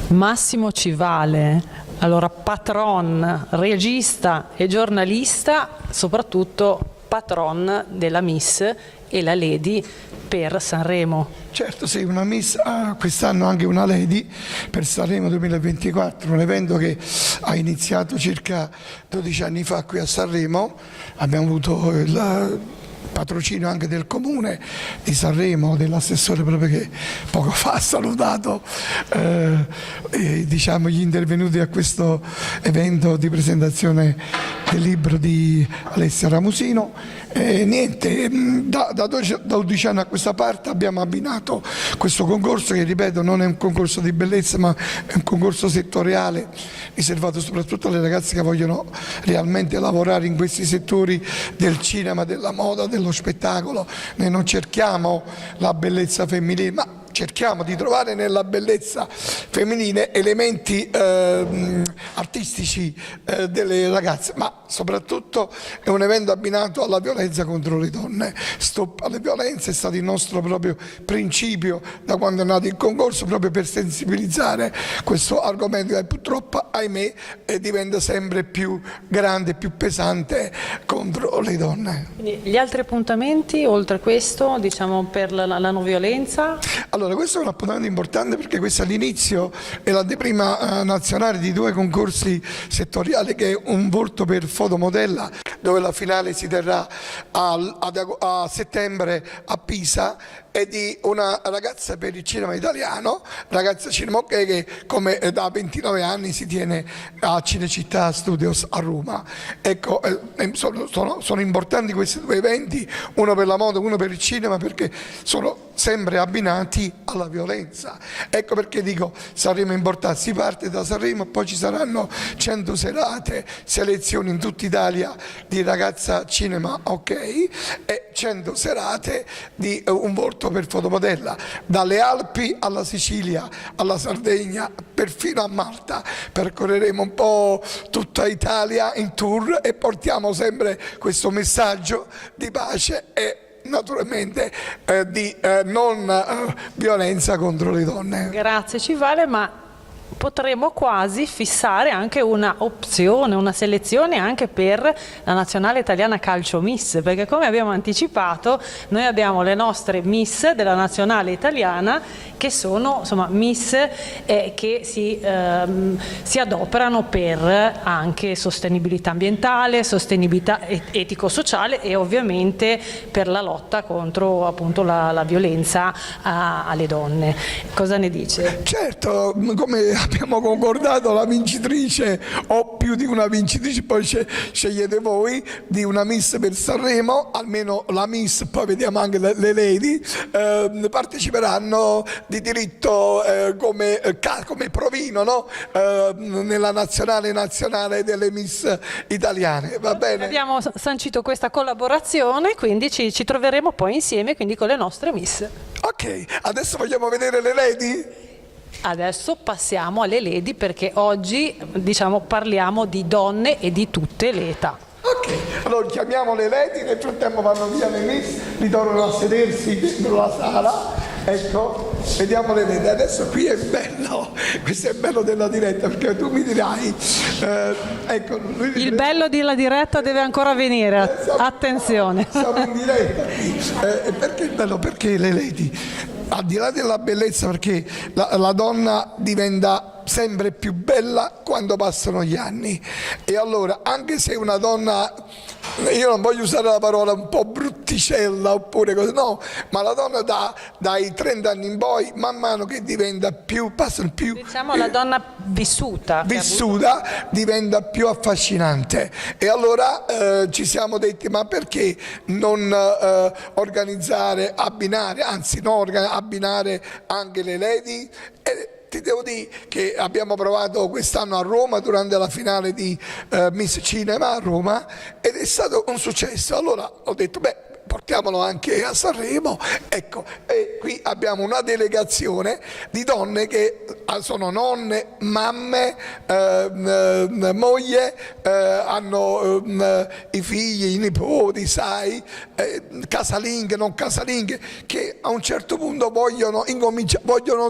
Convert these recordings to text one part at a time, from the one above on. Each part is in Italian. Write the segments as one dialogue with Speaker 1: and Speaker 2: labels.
Speaker 1: Massimo Civale, allora patron, regista e giornalista, soprattutto patron della Miss e la Lady per Sanremo.
Speaker 2: Certo, sì, una Miss, quest'anno anche una Lady per Sanremo 2024, un evento che ha iniziato circa 12 anni fa qui a Sanremo. Abbiamo avuto il patrocinio anche del comune di Sanremo, dell'assessore proprio che poco fa ha salutato diciamo, gli intervenuti a questo evento di presentazione del libro di Alessia Ramusino. Niente, da 12 anni a questa parte abbiamo abbinato questo concorso che, ripeto, non è un concorso di bellezza ma è un concorso settoriale riservato soprattutto alle ragazze che vogliono realmente lavorare in questi settori del cinema, della moda, dello spettacolo. Noi non cerchiamo la bellezza femminile, ma cerchiamo di trovare nella bellezza femminile elementi artistici delle ragazze, ma soprattutto è un evento abbinato alla violenza contro le donne. Stop alle violenze è stato il nostro proprio principio da quando è nato il concorso, proprio per sensibilizzare questo argomento che purtroppo, ahimè, diventa sempre più grande, più pesante contro le donne.
Speaker 1: Quindi gli altri appuntamenti, oltre a questo, diciamo per la non violenza?
Speaker 2: Allora, questo è un appuntamento importante perché questo all'inizio è l'anteprima nazionale di 2 concorsi settoriali, che è un volto per fotomodella, dove la finale si terrà a settembre a Pisa, e di una ragazza per il cinema italiano, ragazza Cinema OK, che come da 29 anni si tiene a Cinecittà Studios a Roma. Ecco, sono importanti questi 2 eventi, uno per la moda, uno per il cinema, perché sono sempre abbinati alla violenza. Ecco perché dico Sanremo è importante, si parte da Sanremo, poi ci saranno 100 serate, selezioni in tutta Italia di ragazza Cinema OK e 100 serate di un volto per fotomodella, dalle Alpi alla Sicilia, alla Sardegna, perfino a Malta. Percorreremo un po' tutta Italia in tour e portiamo sempre questo messaggio di pace e naturalmente di non violenza contro le donne.
Speaker 1: Grazie Civale, ma potremmo quasi fissare anche una opzione, una selezione anche per la nazionale italiana calcio Miss, perché come abbiamo anticipato noi abbiamo le nostre Miss della nazionale italiana che sono insomma Miss che si adoperano per anche sostenibilità ambientale, sostenibilità etico-sociale e ovviamente per la lotta contro appunto la violenza alle donne. Cosa ne dice?
Speaker 2: Certo, come abbiamo concordato, la vincitrice o più di una vincitrice, poi scegliete voi, di una Miss per Sanremo, almeno la Miss, poi vediamo anche le Lady, parteciperanno di diritto come provino, no? Nella nazionale delle Miss italiane, va bene?
Speaker 1: Abbiamo sancito questa collaborazione, quindi ci troveremo poi insieme quindi con le nostre Miss.
Speaker 2: Ok, adesso vogliamo vedere le Lady?
Speaker 1: Adesso passiamo alle Lady perché oggi diciamo parliamo di donne e di tutte le età.
Speaker 2: Ok, allora chiamiamo le Lady, nel frattempo vanno via le Miss, ritornano a sedersi dentro la sala. Ecco, vediamo le Lady. Adesso qui è bello, questo è bello della diretta, perché tu mi dirai, ecco,
Speaker 1: il bello della diretta deve ancora venire, attenzione.
Speaker 2: Siamo in diretta qui. Perché è bello? Perché le Lady, al di là della bellezza, perché la donna diventa sempre più bella quando passano gli anni, e allora anche se una donna, io non voglio usare la parola un po' brutticella oppure così, no, ma la donna dai 30 anni in poi, man mano che diventa più, passano più,
Speaker 1: diciamo la donna vissuta
Speaker 2: diventa più affascinante. E allora ci siamo detti, ma perché non organizzare, abbinare, anzi no, abbinare anche le Lady? Ti devo dire che abbiamo provato quest'anno a Roma durante la finale di Miss Cinema a Roma ed è stato un successo. Allora ho detto, beh, portiamolo anche a Sanremo, ecco, e qui abbiamo una delegazione di donne che sono nonne, mamme, moglie, hanno i figli, i nipoti, sai, casalinghe, non casalinghe, che a un certo punto vogliono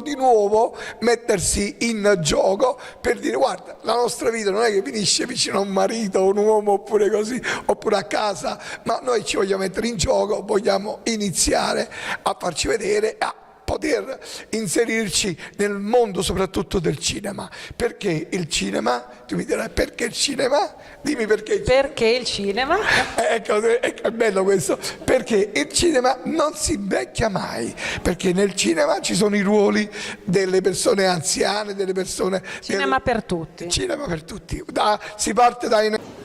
Speaker 2: di nuovo mettersi in gioco per dire: guarda, la nostra vita non è che finisce vicino a un marito, un uomo, oppure così, oppure a casa, ma noi ci vogliamo mettere in gioco, vogliamo iniziare a farci vedere, a poter inserirci nel mondo soprattutto del cinema. Perché il cinema? Tu mi dirai: perché il cinema? Dimmi perché il cinema.
Speaker 1: Perché il cinema?
Speaker 2: Ecco, è bello questo, perché il cinema non si invecchia mai, perché nel cinema ci sono i ruoli delle persone anziane, delle persone...
Speaker 1: Cinema per tutti.
Speaker 2: Cinema per tutti. Si parte dai...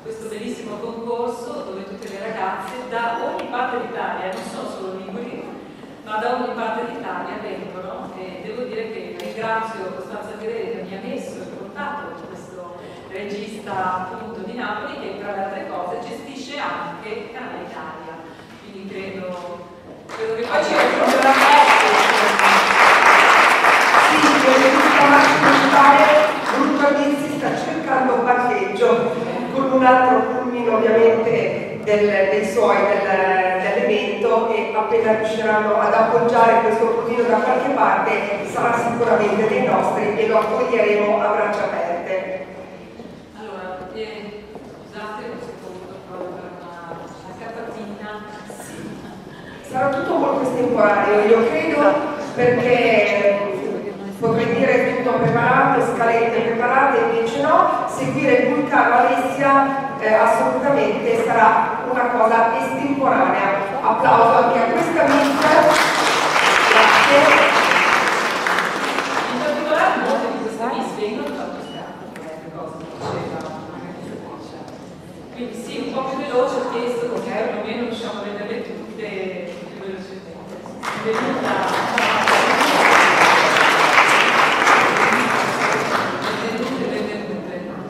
Speaker 3: questo bellissimo concorso dove tutte le ragazze da ogni parte d'Italia, non sono solo liguri, ma da ogni parte d'Italia vengono, e devo dire che ringrazio Costanza Tirelli che mi ha messo e portato questo regista appunto di Napoli, che tra le altre cose gestisce anche Canale Italia, quindi credo che poi ci
Speaker 4: Gruppo Amici sta cercando parcheggio con un altro pulmino ovviamente dell'evento, e appena riusciranno ad appoggiare questo pulmino da qualche parte sarà sicuramente dei nostri e lo accoglieremo a braccia aperte.
Speaker 3: Allora, scusate un secondo proprio per una capatina. Sì.
Speaker 4: Sarà tutto molto estemporaneo, io credo, perché potrei dire tutto preparato, scalette preparate, invece no. Seguire il vulcano Alessia assolutamente sarà una cosa estemporanea. Applauso anche a questa amica. Grazie.
Speaker 3: In particolare molte di queste miss vengono dal Toscana, cosa diceva anche Felicia. Quindi sì, un po' più veloce ho chiesto, ok, più o meno riusciamo a vederle tutte più velocemente.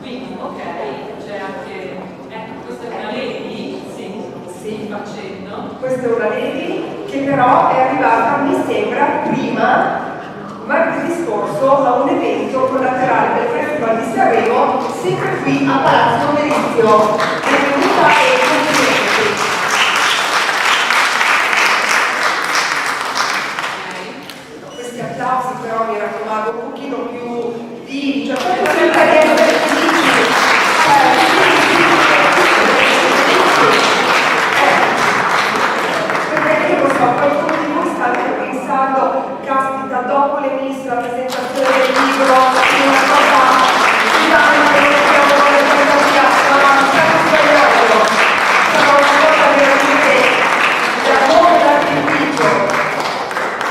Speaker 3: Quindi, ok, c'è anche, ecco, questa è una lady, sì, facendo.
Speaker 4: Questa è una lady che però è arrivata, mi sembra, prima, martedì scorso, a un evento collaterale del Festival di Sanremo, sempre qui a Palazzo Merizio. Benvenuta e complimenti. Questi applausi però, mi raccomando, un pochino più di... cioè proprio cerca di essere felici. Perché io lo so, qualcuno di voi sta anche pensando: caspita, dopo le miss, la presentazione del libro, una cosa gigante, che ho voglia di piazza, ma stiamo sbagliando. Sarà una cosa veramente d'amore, d'artificio.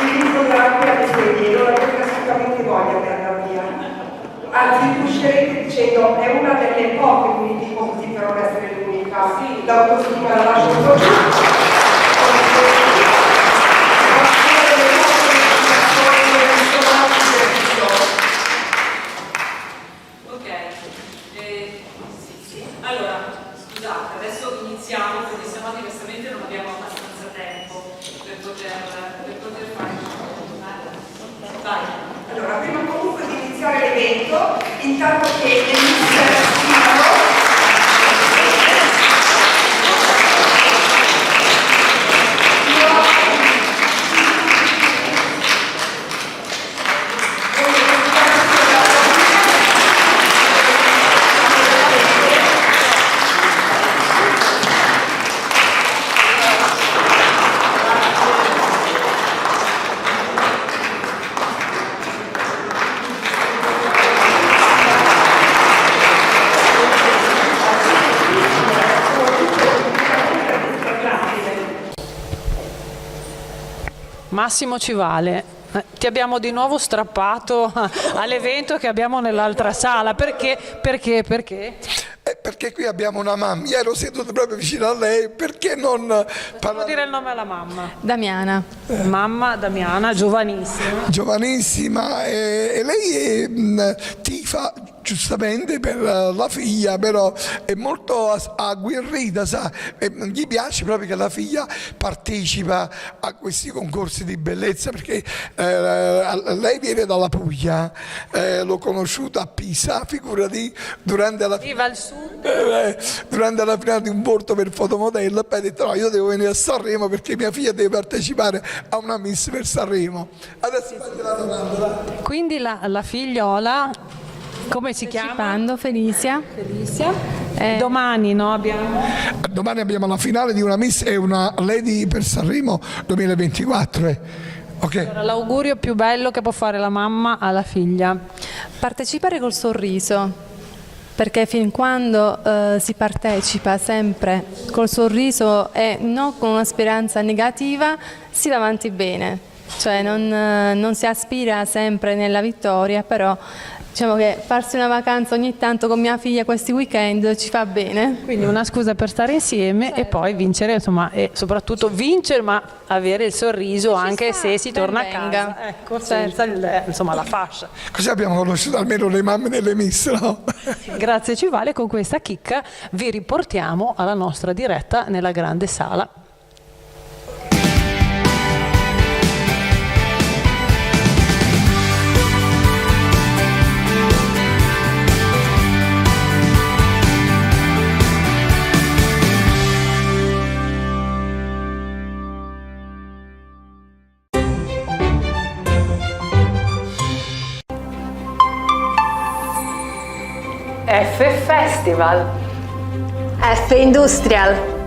Speaker 4: Il libro verrà qui alle sedie, non avete assolutamente voglia di andare via. Anzi, uscirete dicendo: è una delle poche, quindi dico così per non essere l'unica. Sì, l'autostima la lascio così.
Speaker 3: Ok, sì. Allora, scusate, adesso iniziamo perché sennò diversamente non abbiamo abbastanza tempo per poter fare il gioco. Vai.
Speaker 4: Allora, prima comunque di iniziare l'evento, intanto che le miss scrivano,
Speaker 1: Massimo ci vale. Ti abbiamo di nuovo strappato all'evento che abbiamo nell'altra sala. Perché?
Speaker 2: Perché qui abbiamo una mamma, io ero seduto proprio vicino a lei, perché non
Speaker 1: Possiamo
Speaker 2: parlare?
Speaker 1: dire il nome alla mamma.
Speaker 5: Damiana.
Speaker 1: Mamma Damiana, giovanissima.
Speaker 2: Giovanissima, e lei tifa giustamente per la figlia, però è molto agguerrita, sa? E gli piace proprio che la figlia partecipa a questi concorsi di bellezza, perché lei viene dalla Puglia, l'ho conosciuta a Pisa, figurati, durante la
Speaker 1: Viva il Sud.
Speaker 2: durante la finale di un volto per fotomodella, e poi ha detto no, io devo venire a Sanremo perché mia figlia deve partecipare a una Miss per Sanremo. Adesso fate la domanda, dai.
Speaker 1: Quindi la figliola, come si chiama?
Speaker 5: Partecipando, Felicia.
Speaker 1: Domani, no?
Speaker 2: Domani abbiamo la finale di una Miss e una Lady per Sanremo 2024. Ok.
Speaker 1: L'augurio più bello che può fare la mamma alla figlia.
Speaker 5: Partecipare col sorriso, perché fin quando si partecipa sempre col sorriso e non con una speranza negativa, si va avanti bene. Cioè non si aspira sempre nella vittoria, però diciamo che farsi una vacanza ogni tanto con mia figlia questi weekend ci fa bene.
Speaker 1: Quindi una scusa per stare insieme e poi vincere, insomma, e soprattutto vincere, ma avere il sorriso anche se si torna a casa. Ecco, senza insomma, la fascia.
Speaker 2: Così abbiamo conosciuto almeno le mamme delle Miss, no?
Speaker 1: Grazie Civale, con questa chicca vi riportiamo alla nostra diretta nella grande sala. F Festival.
Speaker 6: F Industrial.